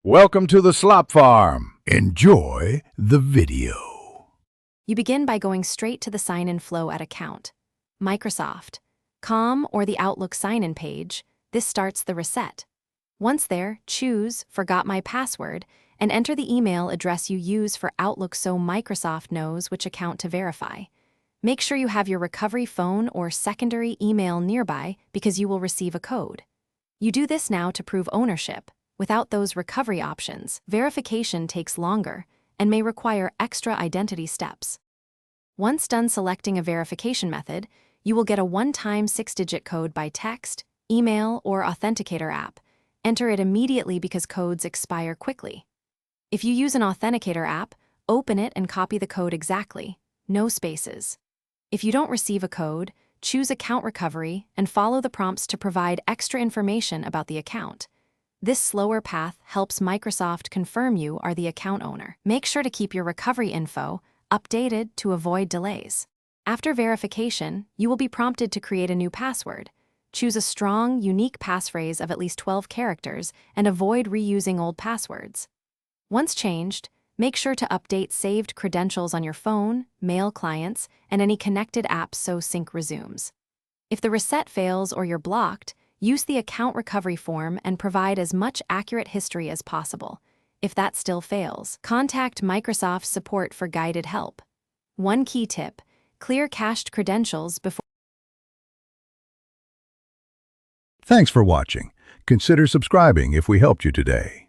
Welcome to the Slop Farm. Enjoy the video. You begin by going straight to the sign-in flow at Account, Microsoft, Com, or the Outlook sign-in page. This starts the reset. Once there, choose Forgot My Password and enter the email address you use for Outlook so Microsoft knows which account to verify. Make sure you have your recovery phone or secondary email nearby because you will receive a code. You do this now to prove ownership. Without those recovery options, verification takes longer and may require extra identity steps. Once done selecting a verification method, you will get a one-time 6-digit code by text, email, or authenticator app. Enter it immediately because codes expire quickly. If you use an authenticator app, open it and copy the code exactly, no spaces. If you don't receive a code, choose Account Recovery and follow the prompts to provide extra information about the account. This slower path helps Microsoft confirm you are the account owner. Make sure to keep your recovery info updated to avoid delays. After verification, you will be prompted to create a new password. Choose a strong, unique passphrase of at least 12 characters and avoid reusing old passwords. Once changed, make sure to update saved credentials on your phone, mail clients, and any connected apps so sync resumes. If the reset fails or you're blocked, use the account recovery form and provide as much accurate history as possible. If that still fails, contact Microsoft support for guided help. One key tip: clear cached credentials before. Thanks for watching. Consider subscribing if we helped you today.